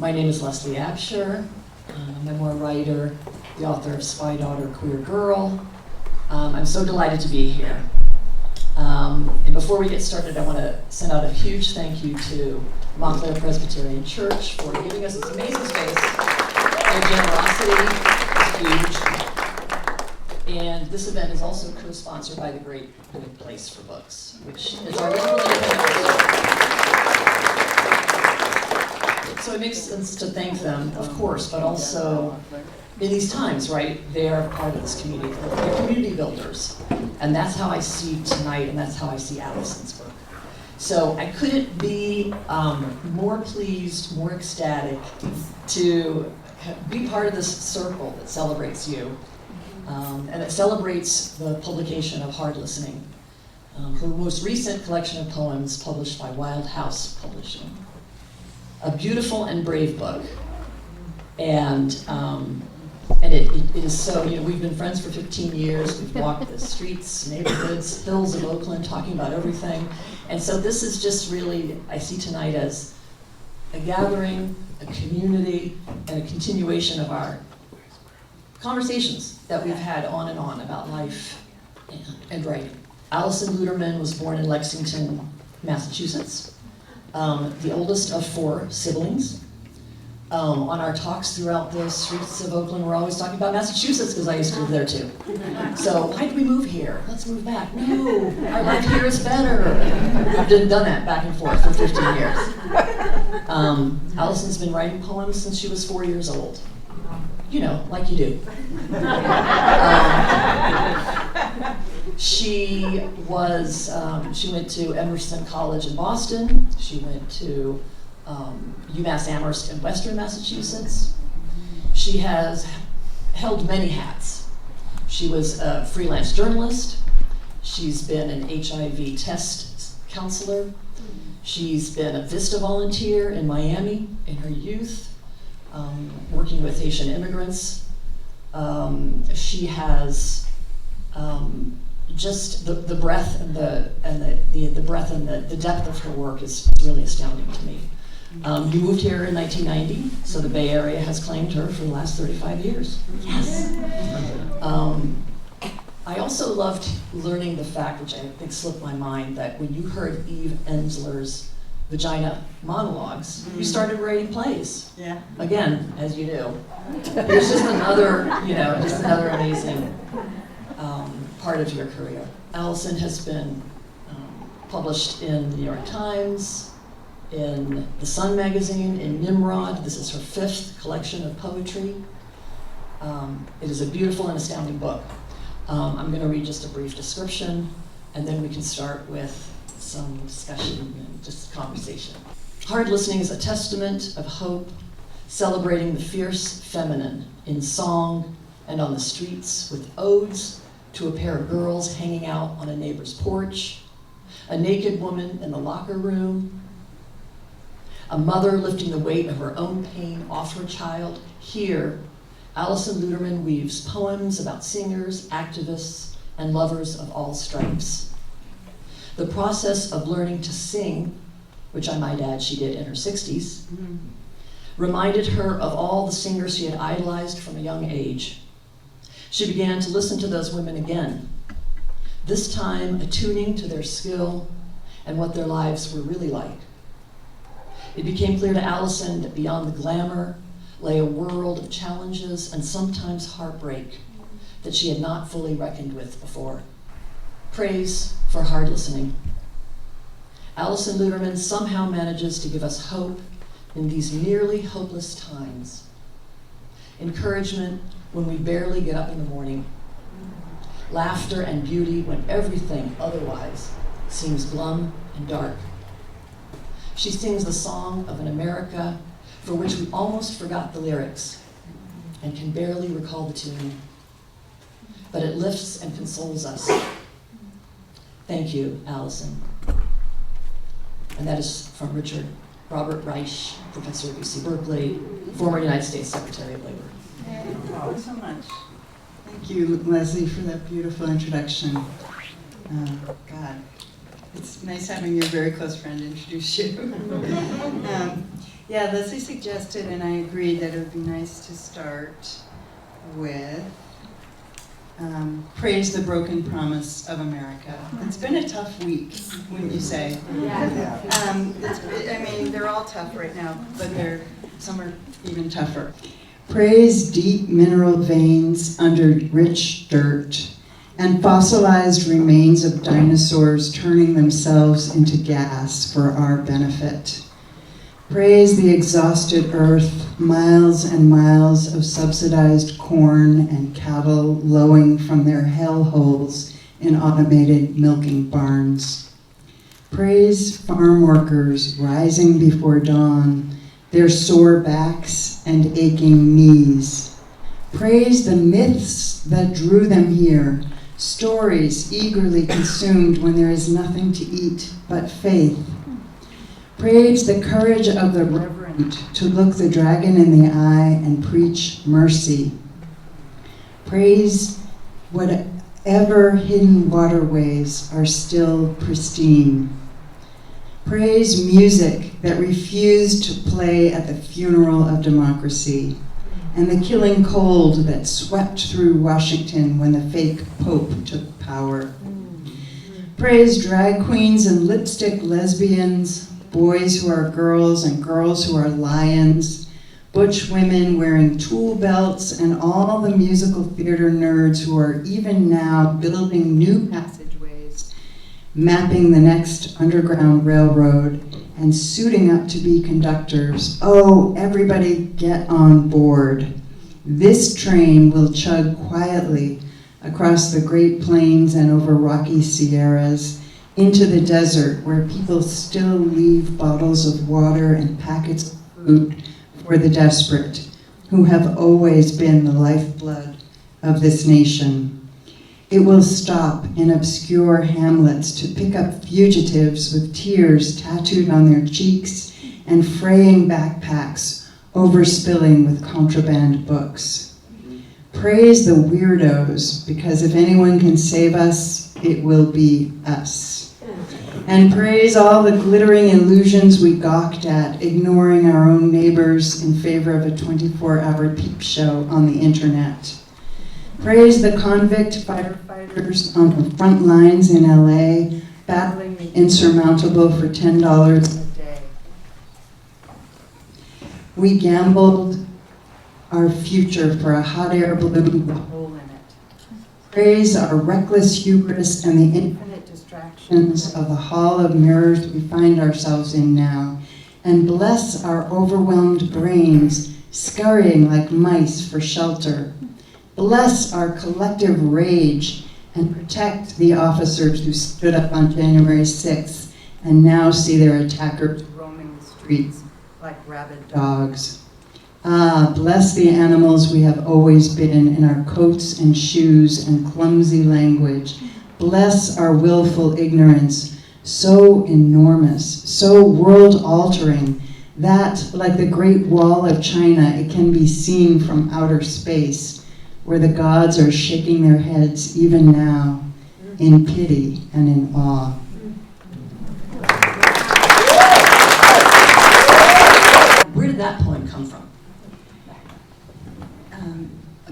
My name is Leslie Absher. I'm a memoir writer, the author of Spy Daughter, Queer Girl. I'm so delighted to be here. And before we get started, I want to send out a huge thank you to Montclair Presbyterian Church for giving us this amazing space. Their generosity is huge. And this event is also co-sponsored by the Great Good Place for Books, which is our local independent. So it makes sense to thank them, of course, but also in these times, right? They are part of this community. They're community builders. And that's how I see tonight, and that's how I see Alison's book. So I couldn't be more pleased, more ecstatic to be part of this circle that celebrates you, and that celebrates the publication of Hard Listening, her most recent collection of poems published by Wildhouse Publishing. A beautiful and brave book, and it is so, we've been friends for 15 years, we've walked the streets, neighborhoods, hills of Oakland, talking about everything, and so this is just really, I see tonight as a gathering, a community, and a continuation of our conversations that we've had on and on about life and writing. Alison Luterman was born in Lexington, Massachusetts. The oldest of 4 siblings. On our talks throughout the streets of Oakland, we're always talking about Massachusetts because I used to live there too. So why did we move here? Let's move back. No, our life here is better. We've done that back and forth for 15 years. Alison's been writing poems since she was 4 years old. Like you do. She went to Emerson College in Boston. She went to UMass Amherst in Western Massachusetts. She has held many hats. She was a freelance journalist. She's been an HIV test counselor. She's been a VISTA volunteer in Miami in her youth, working with Haitian immigrants. She has just the breadth and the breadth and the depth of her work is really astounding to me. You moved here in 1990, so the Bay Area has claimed her for the last 35 years. Yes. I also loved learning the fact, which I think slipped my mind, that when you heard Eve Ensler's Vagina monologues, you started writing plays. Yeah. Again, as you do. It's just another, another amazing part of your career. Alison has been published in the New York Times, in The Sun magazine, in Nimrod. This is her 5th collection of poetry. It is a beautiful and astounding book. I'm going to read just a brief description, and then we can start with some discussion and just conversation. Hard Listening is a testament of hope, celebrating the fierce feminine in song and on the streets, with odes to a pair of girls hanging out on a neighbor's porch, a naked woman in the locker room, a mother lifting the weight of her own pain off her child. Here, Alison Luterman weaves poems about singers, activists, and lovers of all stripes. The process of learning to sing, which I might add she did in her 60s, reminded her of all the singers she had idolized from a young age. She began to listen to those women again, this time attuning to their skill and what their lives were really like. It became clear to Alison that beyond the glamour lay a world of challenges and sometimes heartbreak that she had not fully reckoned with before. Praise for Hard Listening. Alison Luterman somehow manages to give us hope in these nearly hopeless times. Encouragement when we barely get up in the morning. Laughter and beauty when everything otherwise seems glum and dark. She sings the song of an America for which we almost forgot the lyrics and can barely recall the tune. But it lifts and consoles us. Thank you, Alison. And that is from Robert Reich, professor at UC Berkeley, former United States Secretary of Labor. Thank you so much. Thank you, Leslie, for that beautiful introduction. God, it's nice having your very close friend introduce you. Yeah, Leslie suggested, and I agreed, that it would be nice to start with Praise the Broken Promise of America. It's been a tough week, wouldn't you say? Yeah. I mean, they're all tough right now, but some are even tougher. Praise deep mineral veins under rich dirt and fossilized remains of dinosaurs turning themselves into gas for our benefit. Praise the exhausted earth, miles and miles of subsidized corn and cattle lowing from their hellholes in automated milking barns. Praise farm workers rising before dawn, their sore backs and aching knees. Praise the myths that drew them here, stories eagerly consumed when there is nothing to eat but faith. Praise the courage of the reverend to look the dragon in the eye and preach mercy. Praise whatever hidden waterways are still pristine. Praise music that refused to play at the funeral of democracy, and the killing cold that swept through Washington when the fake Pope took power. Praise drag queens and lipstick lesbians, boys who are girls and girls who are lions, butch women wearing tool belts, and all the musical theater nerds who are even now building new passageways, mapping the next underground railroad, and suiting up to be conductors. Oh, everybody get on board. This train will chug quietly across the Great Plains and over rocky Sierras, into the desert where people still leave bottles of water and packets of food for the desperate, who have always been the lifeblood of this nation. It will stop in obscure hamlets to pick up fugitives with tears tattooed on their cheeks and fraying backpacks overspilling with contraband books. Praise the weirdos, because if anyone can save us, it will be us. And praise all the glittering illusions we gawked at, ignoring our own neighbors in favor of a 24-hour peep show on the internet. Praise the convict firefighters on the front lines in LA, battling the insurmountable for $10 a day. We gambled our future for a hot air balloon with a hole in it. Praise our reckless hubris and the infinite distractions of the hall of mirrors we find ourselves in now, and bless our overwhelmed brains scurrying like mice for shelter. Bless our collective rage and protect the officers who stood up on January 6th and now see their attackers roaming the streets like rabid dogs. Ah, bless the animals we have always been in our coats and shoes and clumsy language. Bless our willful ignorance, so enormous, so world-altering, that, like the Great Wall of China, it can be seen from outer space, where the gods are shaking their heads even now, in pity and in awe. Where did that poem come from?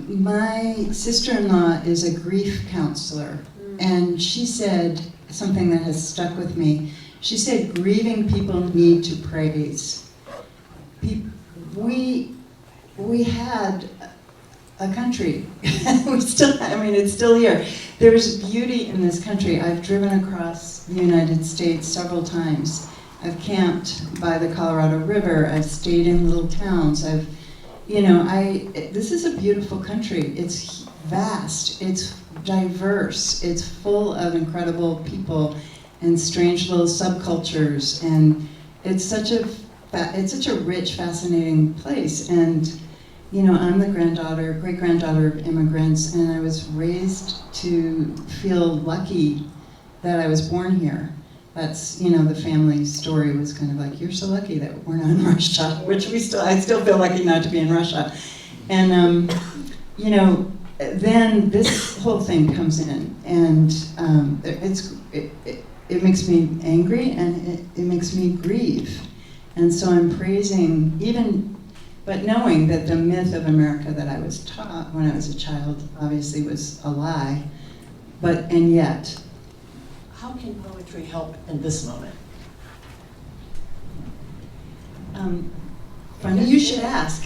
My sister-in-law is a grief counselor, and she said something that has stuck with me. She said, grieving people need to praise. We had a country. We still, it's still here. There's beauty in this country. I've driven across the United States several times. I've camped by the Colorado River. I've stayed in little towns. This is a beautiful country. It's vast, it's diverse, it's full of incredible people and strange little subcultures, and it's such a rich, fascinating place. And I'm the great-granddaughter of immigrants, and I was raised to feel lucky that I was born here. That's, the family story was kind of like, you're so lucky that we're not in Russia, which I still feel lucky not to be in Russia. And, then this whole thing comes in, and it makes me angry, and it makes me grieve. And so I'm praising, but knowing that the myth of America that I was taught when I was a child obviously was a lie, and yet. How can poetry help in this moment? Funny you should ask.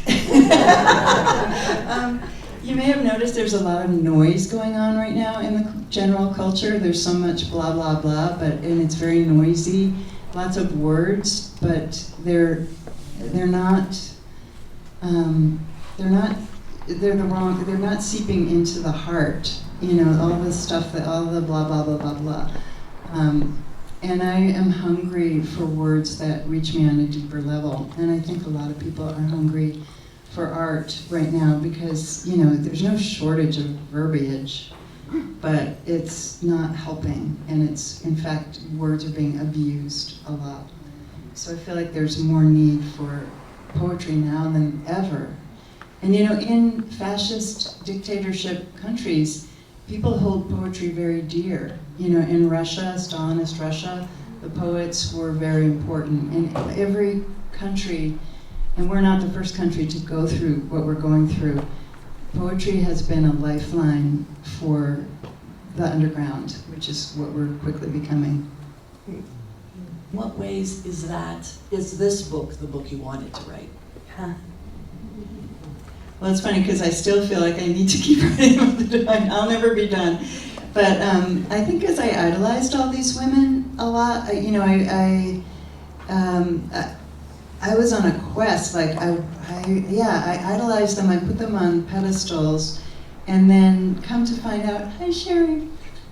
You may have noticed there's a lot of noise going on right now in the general culture. There's so much blah, blah, blah, and it's very noisy. Lots of words, but they're not seeping into the heart. All this stuff, all the blah, blah, blah, blah, blah. And I am hungry for words that reach me on a deeper level. And I think a lot of people are hungry for art right now because, there's no shortage of verbiage, but it's not helping. And in fact, words are being abused a lot. So I feel like there's more need for poetry now than ever. And in fascist dictatorship countries, people hold poetry very dear. In Russia, Stalinist Russia, the poets were very important. In every country, and we're not the first country to go through what we're going through, poetry has been a lifeline for the underground, which is what we're quickly becoming. In what ways is this book the book you wanted to write? Well, it's funny because I still feel like I need to keep writing of the divine. I'll never be done. But I think as I idolized all these women a lot, I was on a quest. Like I idolized them. I put them on pedestals, and then come to find out, hi Sherry.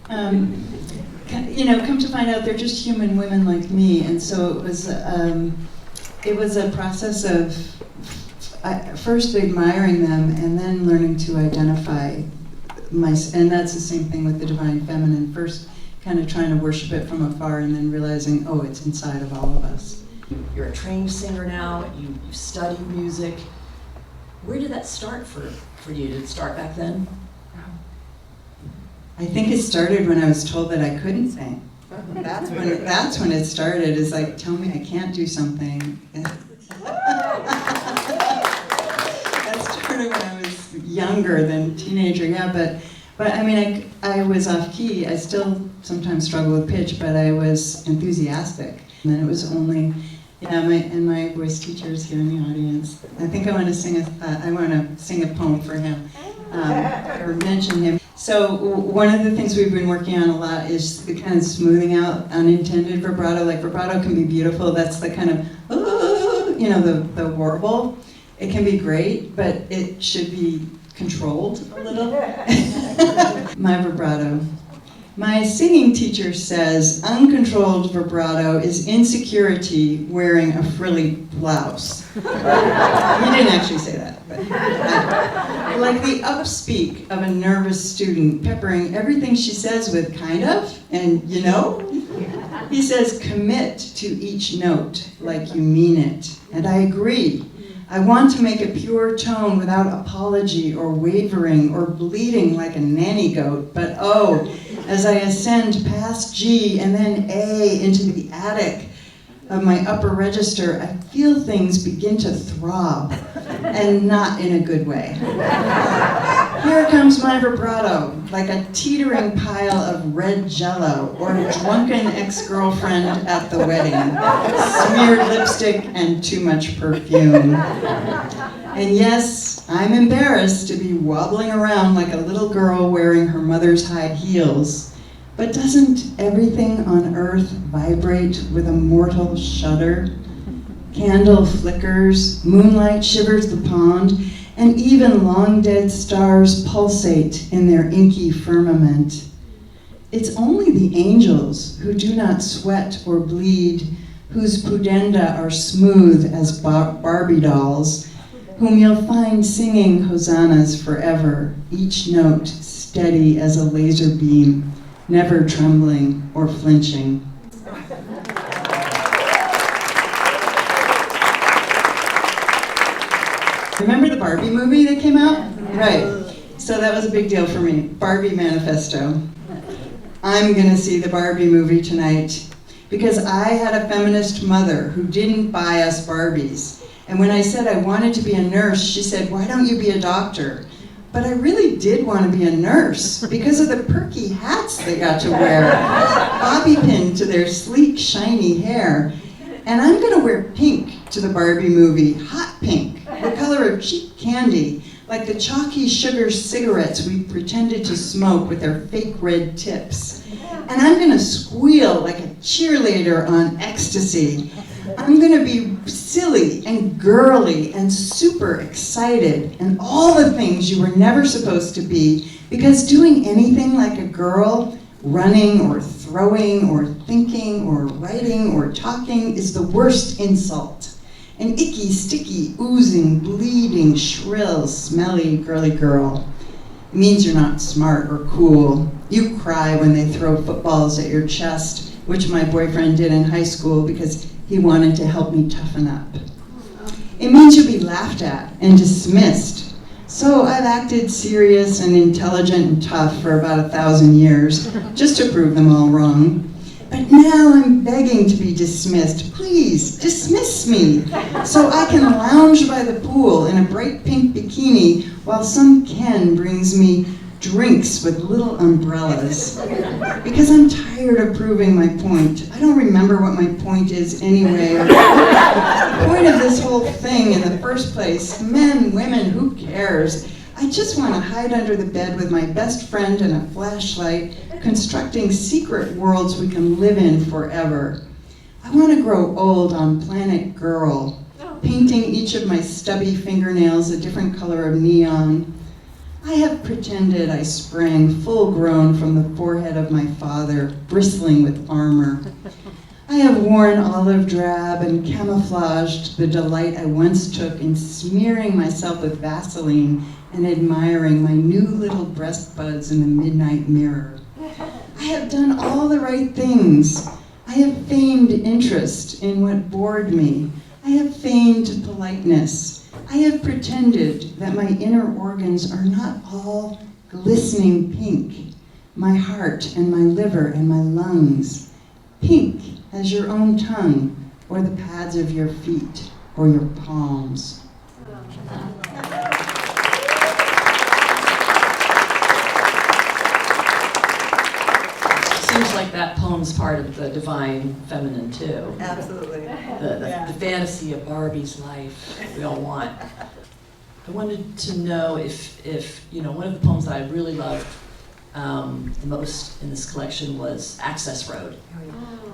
Come to find out they're just human women like me. And so it was a process of first admiring them and then learning to identify and that's the same thing with the divine feminine. First kind of trying to worship it from afar and then realizing, oh, it's inside of all of us. You're a trained singer now, you studied music. Where did that start for you? Did it start back then? I think it started when I was told that I couldn't sing. That's when it started, is like, tell me I can't do something. That started when I was younger than teenager, yeah, but I mean, I was off key. I still sometimes struggle with pitch, but I was enthusiastic. And then it was only, my voice teacher is here in the audience. I think I want to sing a poem for him, or mention him. So one of the things we've been working on a lot is the kind of smoothing out unintended vibrato. Like vibrato can be beautiful. That's the kind of, the warble. It can be great, but it should be controlled a little. My vibrato. My singing teacher says uncontrolled vibrato is insecurity wearing a frilly blouse. He didn't actually say that, but like the upspeak of a nervous student peppering everything she says with kind of and He says commit to each note like you mean it, and I agree. I want to make a pure tone without apology or wavering or bleeding like a nanny goat, but oh, as I ascend past G and then A into the attic of my upper register, I feel things begin to throb, and not in a good way. Here comes my vibrato, like a teetering pile of red jello or a drunken ex-girlfriend at the wedding, smeared lipstick and too much perfume. And yes, I'm embarrassed to be wobbling around like a little girl wearing her mother's high heels. But doesn't everything on earth vibrate with a mortal shudder? Candle flickers, moonlight shivers the pond, and even long dead stars pulsate in their inky firmament. It's only the angels who do not sweat or bleed, whose pudenda are smooth as Barbie dolls, whom you'll find singing hosannas forever, each note steady as a laser beam, never trembling or flinching. Remember the Barbie movie that came out? Right. So that was a big deal for me. Barbie Manifesto. I'm gonna see the Barbie movie tonight. because I had a feminist mother who didn't buy us Barbies. And when I said I wanted to be a nurse, she said, "Why don't you be a doctor?" But I really did want to be a nurse because of the perky hats they got to wear, bobby pin to their sleek, shiny hair. And I'm going to wear pink to the Barbie movie, hot pink, the color of cheap candy, like the chalky sugar cigarettes we pretended to smoke with their fake red tips. And I'm going to squeal like a cheerleader on ecstasy. I'm going to be silly and girly and super excited and all the things you were never supposed to be, because doing anything like a girl, running or throwing or thinking or writing or talking, is the worst insult. An icky, sticky, oozing, bleeding, shrill, smelly, girly girl. It means you're not smart or cool. You cry when they throw footballs at your chest, which my boyfriend did in high school because he wanted to help me toughen up. It means you'll be laughed at and dismissed. So I've acted serious and intelligent and tough for about 1,000 years, just to prove them all wrong. But now I'm begging to be dismissed. Please, dismiss me, so I can lounge by the pool in a bright pink bikini while some Ken brings me drinks with little umbrellas. Because I'm tired of proving my point. I don't remember what my point is anyway. The point of this whole thing in the first place, men, women, who cares? I just want to hide under the bed with my best friend and a flashlight, constructing secret worlds we can live in forever. I want to grow old on planet Girl, painting each of my stubby fingernails a different color of neon. I have pretended I sprang full-grown from the forehead of my father, bristling with armor. I have worn olive drab and camouflaged the delight I once took in smearing myself with Vaseline and admiring my new little breast buds in the midnight mirror. I have done all the right things. I have feigned interest in what bored me. I have feigned politeness. I have pretended that my inner organs are not all glistening pink. My heart and my liver and my lungs. Pink as your own tongue, or the pads of your feet, or your palms. Seems like that poem's part of the divine feminine too. Absolutely. The fantasy of Barbie's life we all want. I wanted to know if one of the poems that I really loved the most in this collection was Access Road.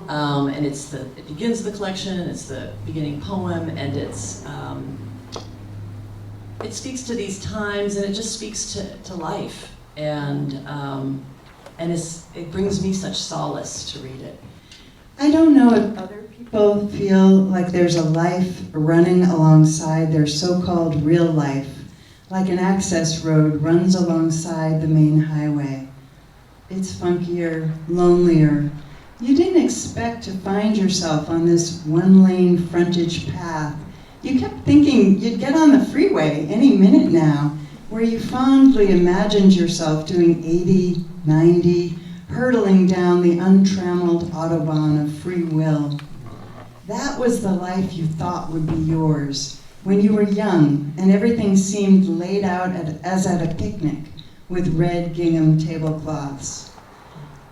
And it begins the collection, it's the beginning poem, and it speaks to these times, and it just speaks to life. And it brings me such solace to read it. I don't know if other people feel like there's a life running alongside their so-called real life, like an access road runs alongside the main highway. It's funkier, lonelier. You didn't expect to find yourself on this one-lane frontage path. You kept thinking you'd get on the freeway any minute now, where you fondly imagined yourself doing 80, 90, hurtling down the untrammeled autobahn of free will. That was the life you thought would be yours when you were young and everything seemed laid out as at a picnic with red gingham tablecloths.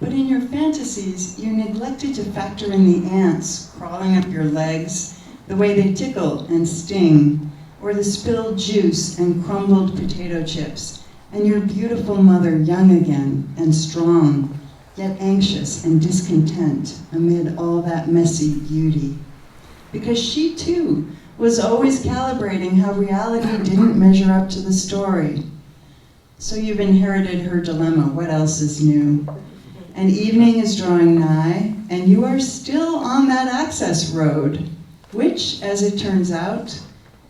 But in your fantasies, you neglected to factor in the ants crawling up your legs, the way they tickle and sting, or the spilled juice and crumbled potato chips, and your beautiful mother young again and strong, yet anxious and discontent amid all that messy beauty. Because she too was always calibrating how reality didn't measure up to the story. So you've inherited her dilemma, what else is new? And evening is drawing nigh, and you are still on that access road, which, as it turns out,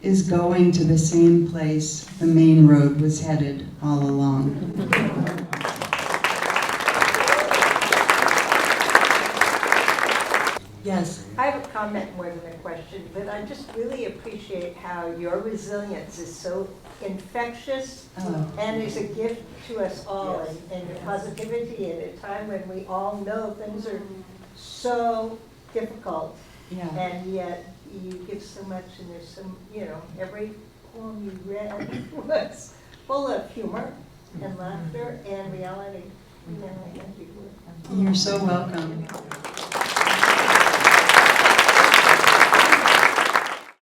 is going to the same place the main road was headed all along. Yes. I have a comment more than a question, but I just really appreciate how your resilience is so infectious and is a gift to us all, and your positivity at a time when we all know things are so difficult, Yeah. and yet you give so much, and there's some, every poem you read was full of humor and laughter and reality. And I thank you for it. You're so welcome.